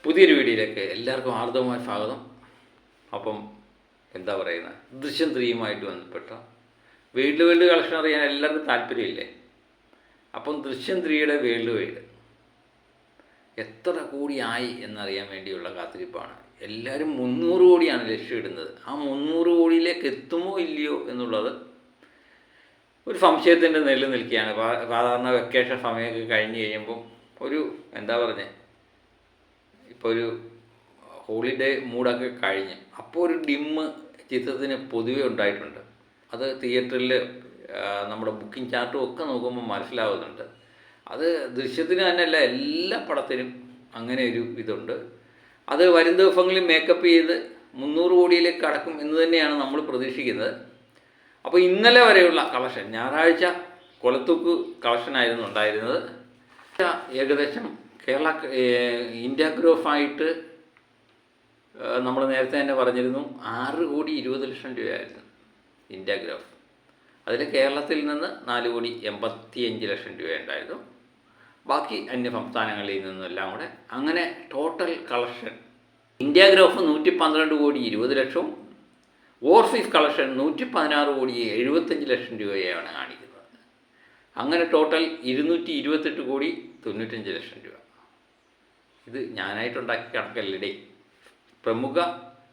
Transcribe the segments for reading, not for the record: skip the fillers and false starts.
പുതിയൊരു വീഡിയോയിലേക്ക് എല്ലാവർക്കും ആർദ്രമായ സ്വാഗതം. അപ്പം എന്താ പറയുന്നത്, ദൃശ്യം 3യുമായിട്ട് ബന്ധപ്പെട്ട വേൾഡ് കളക്ഷൻ അറിയാൻ എല്ലാവർക്കും താല്പര്യമില്ലേ? അപ്പം ദൃശ്യം 3യുടെ വേൾഡ് വൈഡ് എത്ര കോടിയായി എന്നറിയാൻ വേണ്ടിയുള്ള കാത്തിരിപ്പാണ്. എല്ലാവരും 300 കോടിയാണ് ലക്ഷ്യമിടുന്നത്. ആ 300 കോടിയിലേക്ക് എത്തുമോ ഇല്ലയോ എന്നുള്ളത് ഒരു സംശയത്തിൻ്റെ നിലയിൽ നിൽക്കുകയാണ്. സാധാരണ വെക്കേഷൻ സമയമൊക്കെ കഴിഞ്ഞ് കഴിയുമ്പം ഒരു എന്താ പറഞ്ഞത്, ഇപ്പോൾ ഒരു ഹോളിഡേ മൂഡൊക്കെ കഴിഞ്ഞ് അപ്പോൾ ഒരു ഡിമ്മ് ചിത്രത്തിന് പൊതുവെ ഉണ്ടായിട്ടുണ്ട്. അത് തിയേറ്ററിൽ നമ്മുടെ ബുക്കിംഗ് ചാർട്ടും ഒക്കെ നോക്കുമ്പോൾ മനസ്സിലാവുന്നുണ്ട്. അത് ദൃശ്യത്തിന് തന്നെയല്ല, എല്ലാ പടത്തിനും അങ്ങനെ ഒരു ഇതുണ്ട്. അത് വരും ദിവസങ്ങളിൽ മേക്കപ്പ് ചെയ്ത് 300 കോടിയിലേക്ക് കടക്കും എന്ന് തന്നെയാണ് നമ്മൾ പ്രതീക്ഷിക്കുന്നത്. അപ്പോൾ ഇന്നലെ വരെയുള്ള കളക്ഷൻ, ഞായറാഴ്ച കൊലത്തൂക്ക് കളക്ഷനായിരുന്നു ഉണ്ടായിരുന്നത്. ഏകദേശം കേരള ഇന്ത്യ ഗ്രോഫായിട്ട് നമ്മൾ നേരത്തെ തന്നെ പറഞ്ഞിരുന്നു 6,20,00,000 രൂപയായിരുന്നു ഇന്ത്യ ഗ്രോഫ്. അതിൽ കേരളത്തിൽ നിന്ന് 4,85,00,000 രൂപയുണ്ടായിരുന്നു. ബാക്കി അന്യ സംസ്ഥാനങ്ങളിൽ നിന്നെല്ലാം കൂടെ അങ്ങനെ total collection India gross 112,20,00,000, overseas collection 116,75,00,000 രൂപയാണ് കാണിക്കുന്നത്. അങ്ങനെ ടോട്ടൽ 228,95,00,000 രൂപ. ഇത് ഞാനായിട്ടുണ്ടാക്കി കണക്കല്ലേ. പ്രമുഖ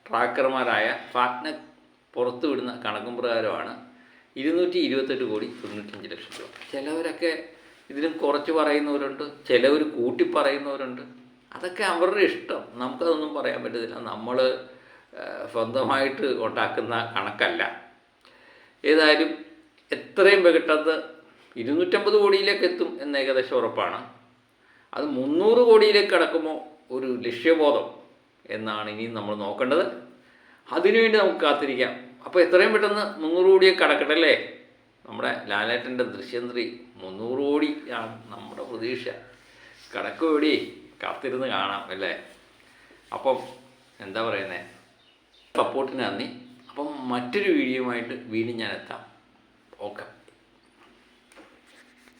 ട്രാക്കർമാരായ ഫാറ്റ്നെക് പുറത്തുവിടുന്ന കണക്കും പ്രകാരമാണ് 228,95,00,000 രൂപ. ചിലവരൊക്കെ ഇതിലും കുറച്ച് പറയുന്നവരുണ്ട്, ചിലവർ കൂട്ടി പറയുന്നവരുണ്ട്. അതൊക്കെ അവരുടെ ഇഷ്ടം, നമുക്കതൊന്നും പറയാൻ പറ്റത്തില്ല. നമ്മൾ സ്വന്തമായിട്ട് ഉണ്ടാക്കുന്ന കണക്കല്ല. ഏതായാലും എത്രയും പെട്ടെന്ന് 250 കോടിയിലേക്ക് എത്തും എന്ന് ഏകദേശം ഉറപ്പാണ്. അത് 300 കോടിയിലേക്ക് കടക്കുമോ ഒരു ലക്ഷ്യബോധം എന്നാണ് ഇനിയും നമ്മൾ നോക്കേണ്ടത്. അതിനുവേണ്ടി നമുക്ക് കാത്തിരിക്കാം. അപ്പോൾ എത്രയും പെട്ടെന്ന് 300 കോടിയൊക്കെ കടക്കട്ടെ അല്ലേ. നമ്മുടെ ലാലേട്ടൻ്റെ ദൃശ്യം 3 300 കോടി ആണ് നമ്മുടെ പ്രതീക്ഷ. കടക്കുകൂടി കാത്തിരുന്ന് കാണാം അല്ലേ. അപ്പം എന്താ പറയുന്നത്, സപ്പോർട്ടിന് നന്ദി. അപ്പം മറ്റൊരു വീഡിയോയുമായിട്ട് വീണ്ടും ഞാൻ എത്താം. ഓക്കെ.